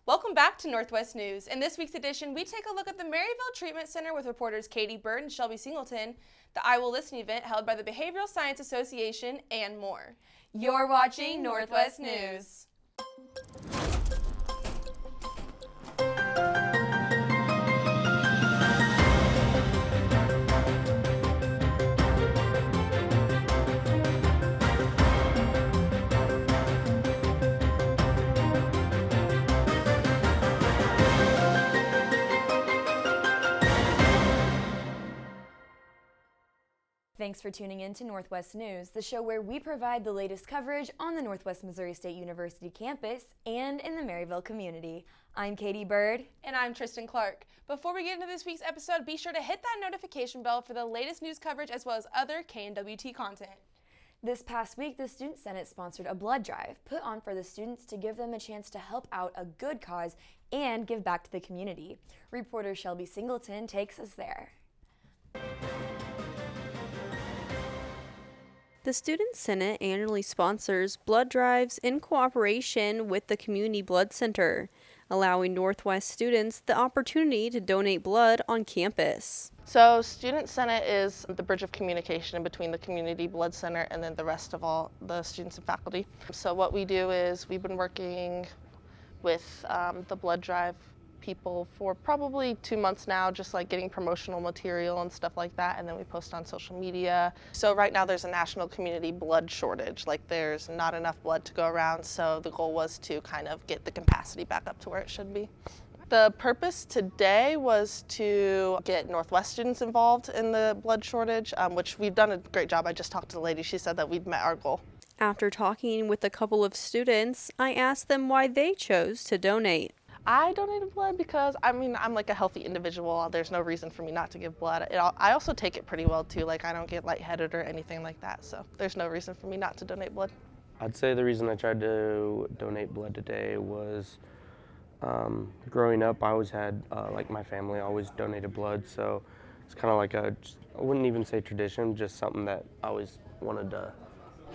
Welcome back to Northwest News. In this week's edition, we take a look at the Maryville Treatment Center with reporters Katie Bird and Shelby Singleton, the I Will Listen event held by the Behavioral Science Association, and more. You're watching Northwest News. Thanks for tuning in to Northwest News, the show where we provide the latest coverage on the Northwest Missouri State University campus and in the Maryville community. I'm Katie Bird. And I'm Tristan Clark. Before we get into this week's episode, be sure to hit that notification bell for the latest news coverage as well as other KNWT content. This past week, the Student Senate sponsored a blood drive put on for the students to give them a chance to help out a good cause and give back to the community. Reporter Shelby Singleton takes us there. The Student Senate annually sponsors blood drives in cooperation with the Community Blood Center, allowing Northwest students the opportunity to donate blood on campus. So Student Senate is the bridge of communication between the Community Blood Center and then the rest of all the students and faculty. So what we do is we've been working with the blood drive people for probably 2 months now, just like getting promotional material and stuff like that, and then we post on social media. So right now there's a national community blood shortage, like there's not enough blood to go around, so the goal was to kind of get the capacity back up to where it should be. The purpose today was to get Northwest students involved in the blood shortage, which we've done a great job. I just talked to the lady, she said that we'd met our goal. After talking with a couple of students, I asked them why they chose to donate. I donated blood because, I'm like a healthy individual. There's no reason for me not to give blood. I also take it pretty well too. Like I don't get lightheaded or anything like that. So there's no reason for me not to donate blood. I'd say the reason I tried to donate blood today was growing up, I always had, like my family always donated blood. So it's kind of like I wouldn't even say tradition, just something that I always wanted to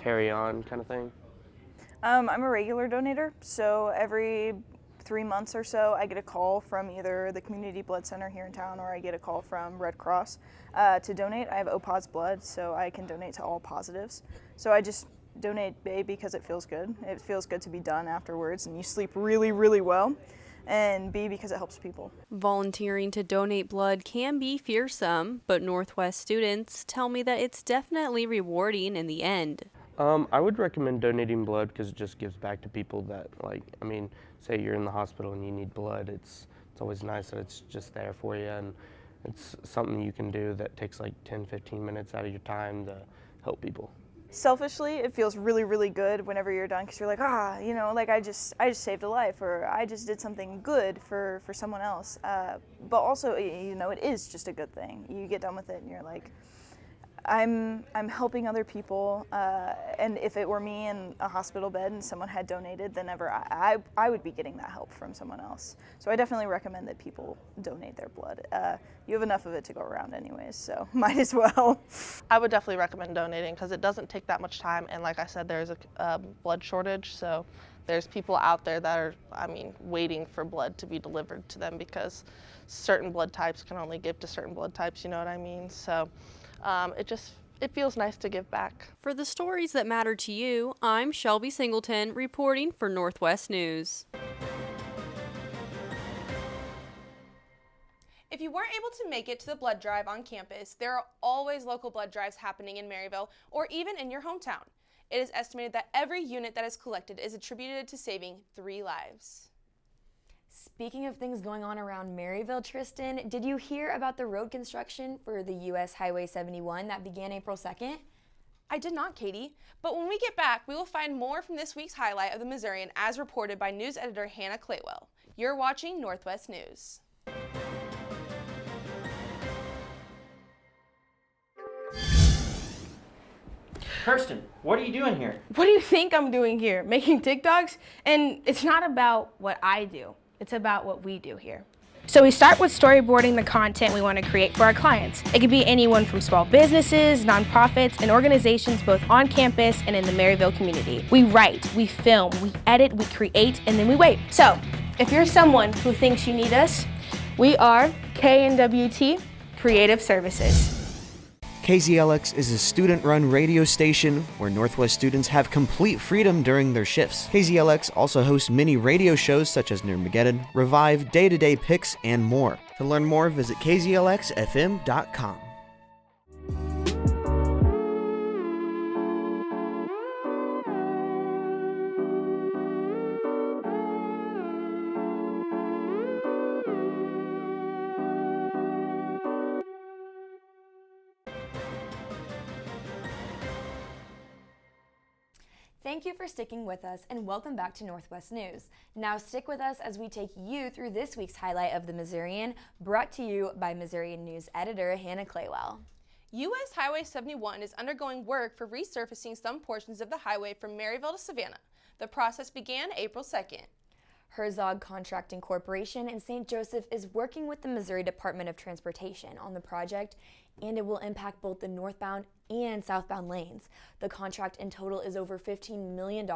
carry on kind of thing. I'm a regular donator. So every 3 months or so, I get a call from either the Community Blood Center here in town or I get a call from Red Cross to donate. I have O-Pos blood, so I can donate to all positives. So I just donate A because it feels good. It feels good to be done afterwards, and you sleep really, really well. And B because it helps people. Volunteering to donate blood can be fearsome, but Northwest students tell me that it's definitely rewarding in the end. I would recommend donating blood because it just gives back to people that, say you're in the hospital and you need blood. It's always nice that it's just there for you, and it's something you can do that takes like 10-15 minutes out of your time to help people. Selfishly, it feels really, really good whenever you're done because you're like, I just saved a life, or I just did something good for someone else. But also, it is just a good thing. You get done with it and you're like, I'm helping other people, and if it were me in a hospital bed and someone had donated, then I would be getting that help from someone else. So I definitely recommend that people donate their blood. You have enough of it to go around anyways, so might as well. I would definitely recommend donating because it doesn't take that much time, and like I said, there's a blood shortage, so there's people out there that are, waiting for blood to be delivered to them because certain blood types can only give to certain blood types, you know what I mean? So it feels nice to give back. For the stories that matter to you, I'm Shelby Singleton reporting for Northwest News. If you weren't able to make it to the blood drive on campus, there are always local blood drives happening in Maryville or even in your hometown. It is estimated that every unit that is collected is attributed to saving 3 lives. Speaking of things going on around Maryville, Tristan, did you hear about the road construction for the U.S. Highway 71 that began April 2nd? I did not, Katie, but when we get back, we will find more from this week's highlight of the Missourian as reported by news editor Hannah Claywell. You're watching Northwest News. Kirsten, what are you doing here? What do you think I'm doing here? Making TikToks? And it's not about what I do. It's about what we do here. So we start with storyboarding the content we want to create for our clients. It could be anyone from small businesses, nonprofits, and organizations both on campus and in the Maryville community. We write, we film, we edit, we create, and then we wait. So If you're someone who thinks you need us, we are KNWT Creative Services. KZLX is a student-run radio station where Northwest students have complete freedom during their shifts. KZLX also hosts mini radio shows such as Nermageddon, Revive, Day-to-Day Picks, and more. To learn more, visit kzlxfm.com. Thank you for sticking with us and welcome back to Northwest News. Now stick with us as we take you through this week's highlight of the Missourian, brought to you by Missourian News editor Hannah Claywell. U.S. Highway 71 is undergoing work for resurfacing some portions of the highway from Maryville to Savannah. The process began April 2nd. Herzog Contracting Corporation in St. Joseph is working with the Missouri Department of Transportation on the project, and it will impact both the northbound and southbound lanes. The contract in total is over $15 million,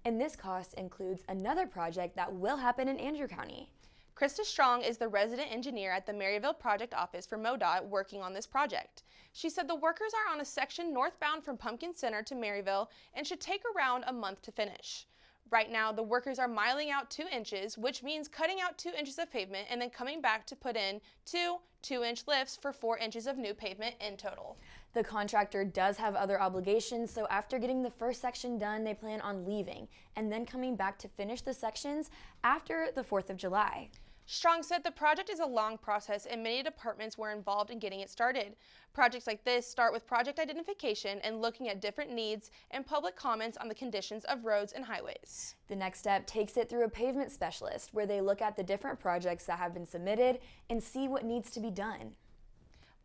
and this cost includes another project that will happen in Andrew County. Krista Strong is the resident engineer at the Maryville Project Office for MoDOT working on this project. She said the workers are on a section northbound from Pumpkin Center to Maryville and should take around a month to finish. Right now, the workers are miling out 2 inches, which means cutting out 2 inches of pavement and then coming back to put in 2 2-inch lifts for 4 inches of new pavement in total. The contractor does have other obligations, so after getting the first section done, they plan on leaving and then coming back to finish the sections after the 4th of July. Strong said the project is a long process and many departments were involved in getting it started. Projects like this start with project identification and looking at different needs and public comments on the conditions of roads and highways. The next step takes it through a pavement specialist where they look at the different projects that have been submitted and see what needs to be done.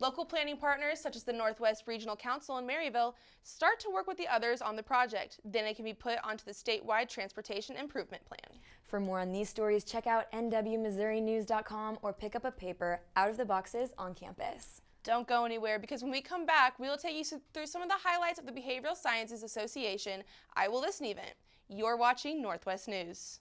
Local planning partners such as the Northwest Regional Council in Maryville start to work with the others on the project. Then it can be put onto the statewide transportation improvement plan. For more on these stories, check out nwmissourinews.com or pick up a paper out of the boxes on campus. Don't go anywhere because when we come back, we will take you through some of the highlights of the Behavioral Sciences Association I Will Listen event. You're watching Northwest News.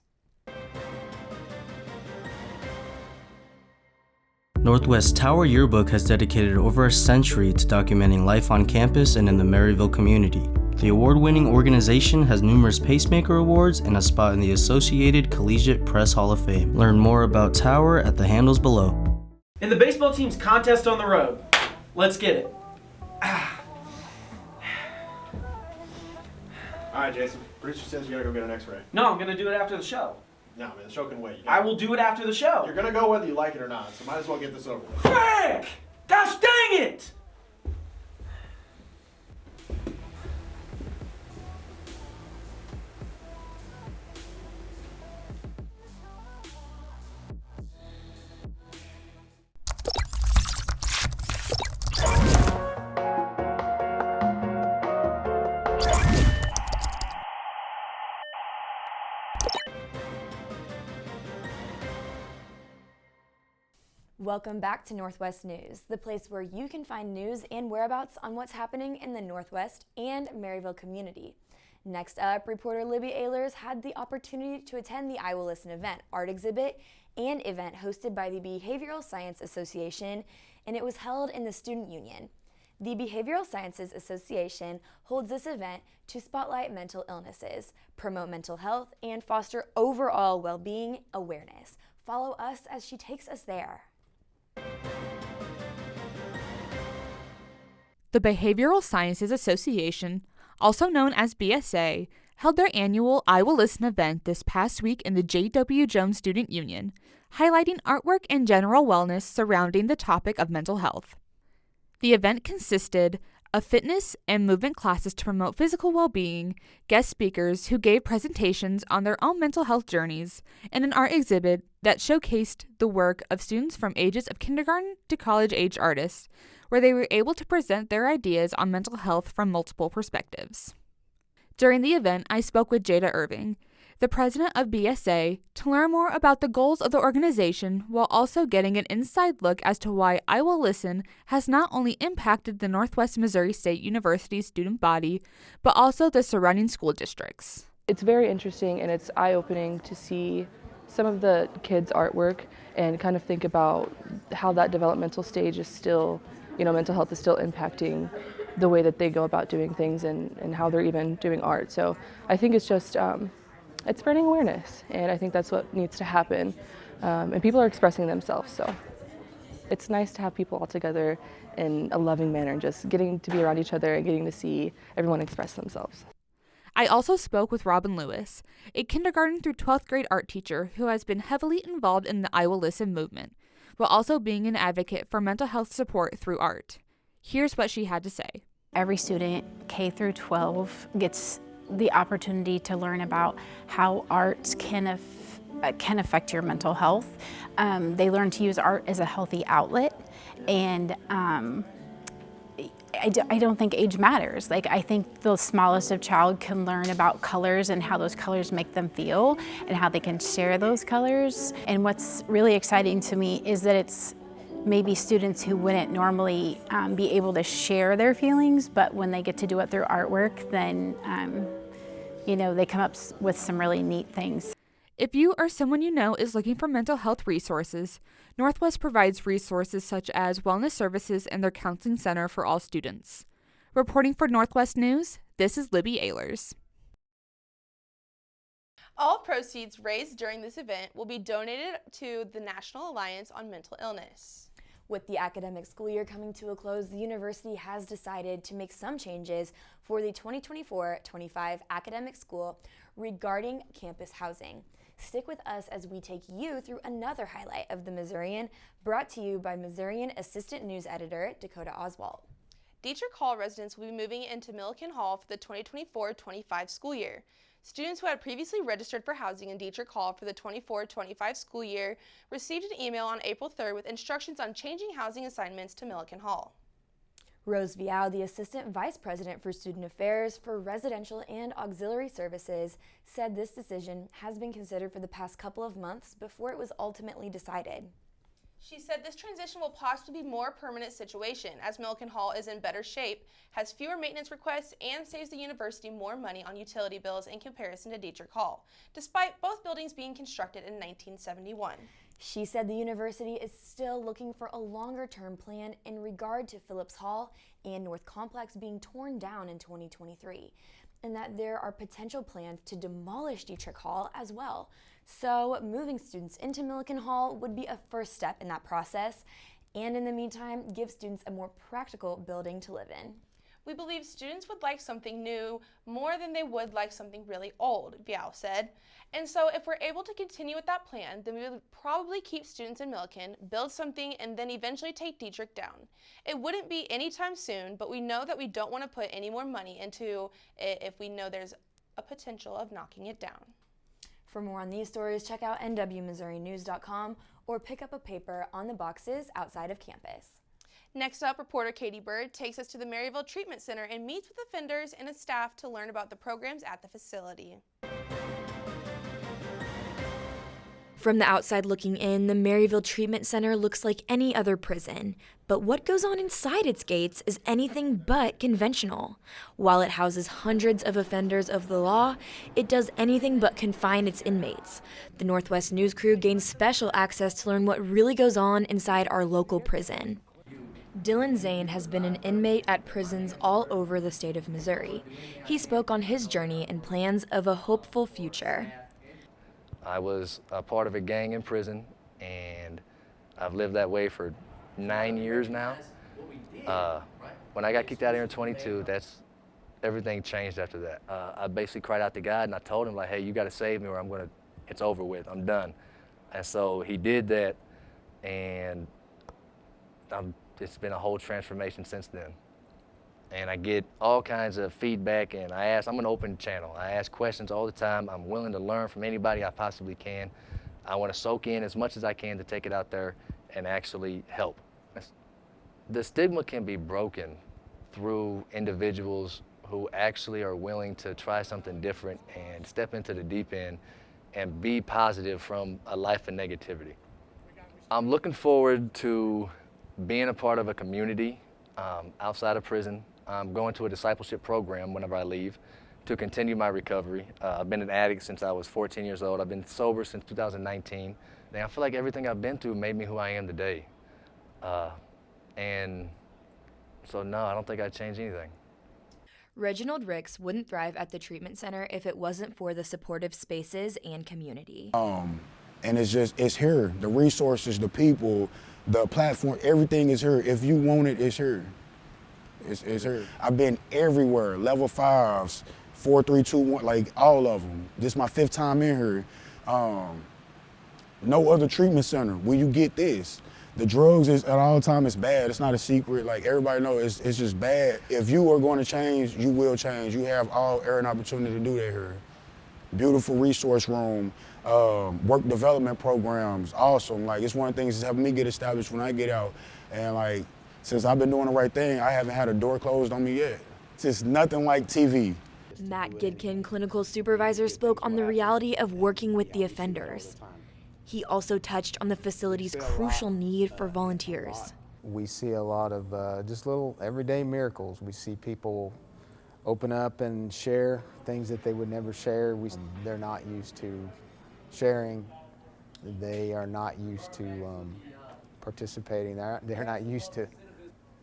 Northwest Tower Yearbook has dedicated over a century to documenting life on campus and in the Maryville community. The award-winning organization has numerous Pacemaker Awards and a spot in the Associated Collegiate Press Hall of Fame. Learn more about Tower at the handles below. In the baseball team's contest on the road. Let's get it. Alright, Jason. Producer says you gotta go get an x-ray. No, I'm gonna do it after the show. No, man, the show can wait. I will do it after the show. You're gonna go whether you like it or not, so might as well get this over with. Frick! Gosh dang it! Welcome back to Northwest News, the place where you can find news and whereabouts on what's happening in the Northwest and Maryville community. Next up, reporter Libby Ehlers had the opportunity to attend the I Will Listen event, art exhibit, and event hosted by the Behavioral Science Association, and it was held in the Student Union. The Behavioral Sciences Association holds this event to spotlight mental illnesses, promote mental health, and foster overall well-being awareness. Follow us as she takes us there. The Behavioral Sciences Association, also known as BSA, held their annual I Will Listen event this past week in the J.W. Jones Student Union, highlighting artwork and general wellness surrounding the topic of mental health. The event consisted of fitness and movement classes to promote physical well-being, guest speakers who gave presentations on their own mental health journeys, and an art exhibit that showcased the work of students from ages of kindergarten to college-age artists, where they were able to present their ideas on mental health from multiple perspectives. During the event, I spoke with Jada Irving, the president of BSA, to learn more about the goals of the organization while also getting an inside look as to why I Will Listen has not only impacted the Northwest Missouri State University student body, but also the surrounding school districts. It's very interesting and it's eye-opening to see some of the kids' artwork and kind of think about how that developmental stage is still, mental health is still impacting the way that they go about doing things and how they're even doing art. So I think it's just, it's spreading awareness, and I think that's what needs to happen. And people are expressing themselves, so it's nice to have people all together in a loving manner and just getting to be around each other and getting to see everyone express themselves. I also spoke with Robin Lewis, a kindergarten through 12th grade art teacher who has been heavily involved in the I Will Listen movement, while also being an advocate for mental health support through art. Here's what she had to say. Every student, K through 12, gets the opportunity to learn about how art can affect your mental health. They learn to use art as a healthy outlet, and I don't think age matters. I think the smallest of child can learn about colors and how those colors make them feel and how they can share those colors. And what's really exciting to me is that it's maybe students who wouldn't normally be able to share their feelings, but when they get to do it through artwork, then they come up with some really neat things. If you or someone you know is looking for mental health resources, Northwest provides resources such as wellness services and their counseling center for all students. Reporting for Northwest News, this is Libby Ehlers. All proceeds raised during this event will be donated to the National Alliance on Mental Illness. With the academic school year coming to a close, the university has decided to make some changes for the 2024-25 academic school regarding campus housing. Stick with us as we take you through another highlight of the Missourian, brought to you by Missourian Assistant News Editor Dakota Oswald. Dietrich Hall residents will be moving into Milliken Hall for the 2024-25 school year. Students who had previously registered for housing in Dietrich Hall for the 24-25 school year received an email on April 3rd with instructions on changing housing assignments to Milliken Hall. Rose Viao, the Assistant Vice President for Student Affairs for Residential and Auxiliary Services, said this decision has been considered for the past couple of months before it was ultimately decided. She said this transition will possibly be a more permanent situation as Milliken Hall is in better shape, has fewer maintenance requests, and saves the university more money on utility bills in comparison to Dietrich Hall, despite both buildings being constructed in 1971. She said the university is still looking for a longer-term plan in regard to Phillips Hall and North Complex being torn down in 2023, and that there are potential plans to demolish Dietrich Hall as well. So moving students into Milliken Hall would be a first step in that process, and in the meantime, give students a more practical building to live in. We believe students would like something new more than they would like something really old, Viao said. And so if we're able to continue with that plan, then we would probably keep students in Milliken, build something, and then eventually take Dietrich down. It wouldn't be anytime soon, but we know that we don't want to put any more money into it if we know there's a potential of knocking it down. For more on these stories, check out nwmissourinews.com or pick up a paper on the boxes outside of campus. Next up, reporter Katie Bird takes us to the Maryville Treatment Center and meets with offenders and its staff to learn about the programs at the facility. From the outside looking in, the Maryville Treatment Center looks like any other prison. But what goes on inside its gates is anything but conventional. While it houses hundreds of offenders of the law, it does anything but confine its inmates. The Northwest News crew gains special access to learn what really goes on inside our local prison. Dylan Zane has been an inmate at prisons all over the state of Missouri. He spoke on his journey and plans of a hopeful future. I was a part of a gang in prison, and I've lived that way for 9 years now. When I got kicked out here in 22, everything changed after that. I basically cried out to God, and I told him, like, hey, you got to save me or it's over with, I'm done. And so he did that, and it's been a whole transformation since then. And I get all kinds of feedback, and I'm an open channel. I ask questions all the time. I'm willing to learn from anybody I possibly can. I want to soak in as much as I can to take it out there and actually help. The stigma can be broken through individuals who actually are willing to try something different and step into the deep end and be positive from a life of negativity. I'm looking forward to being a part of a community outside of prison. I'm going to a discipleship program whenever I leave to continue my recovery. I've been an addict since I was 14 years old. I've been sober since 2019. And I feel like everything I've been through made me who I am today. And so no, I don't think I'd change anything. Reginald Ricks wouldn't thrive at the treatment center if it wasn't for the supportive spaces and community. And it's here. The resources, the people, the platform, everything is here. If you want it, it's here. It's here. I've been everywhere, level 5s, 4, 3, 2, 1, like all of them. This is my 5th time in here. No other treatment center where you get this. The drugs is at all time is bad. It's not a secret. Like everybody knows, it's just bad. If you are going to change, you will change. You have all air and opportunity to do that here. Beautiful resource room, work development programs, awesome. Like it's one of the things that's helping me get established when I get out. And like, since I've been doing the right thing, I haven't had a door closed on me yet. It's just nothing like TV. Matt Gidkin, clinical supervisor, spoke on the reality of working with the offenders. He also touched on the facility's crucial need for volunteers. We see a lot of just little everyday miracles. We see people open up and share things that they would never share. They're not used to sharing. They are not used to participating. They're not used to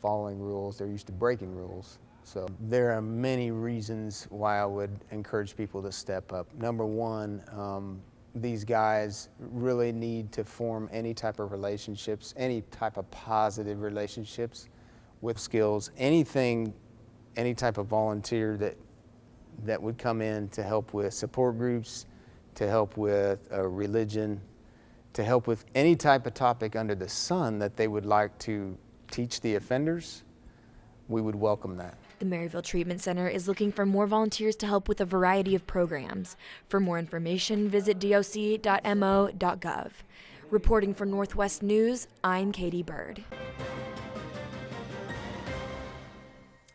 following rules. They're used to breaking rules. So there are many reasons why I would encourage people to step up. Number one, these guys really need to form any type of relationships, any type of positive relationships with skills, anything, any type of volunteer that would come in to help with support groups, to help with religion, to help with any type of topic under the sun that they would like to teach the offenders, we would welcome that. The Maryville Treatment Center is looking for more volunteers to help with a variety of programs. For more information, visit doc.mo.gov. Reporting for Northwest News, I'm Katie Bird.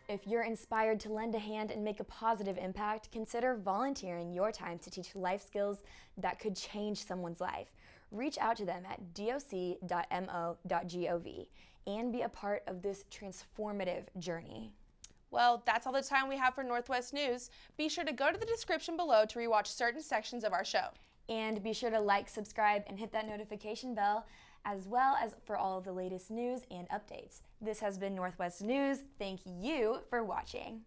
If you're inspired to lend a hand and make a positive impact, consider volunteering your time to teach life skills that could change someone's life. Reach out to them at doc.mo.gov and be a part of this transformative journey. Well, that's all the time we have for Northwest News. Be sure to go to the description below to rewatch certain sections of our show. And be sure to like, subscribe, and hit that notification bell, as well as for all of the latest news and updates. This has been Northwest News. Thank you for watching.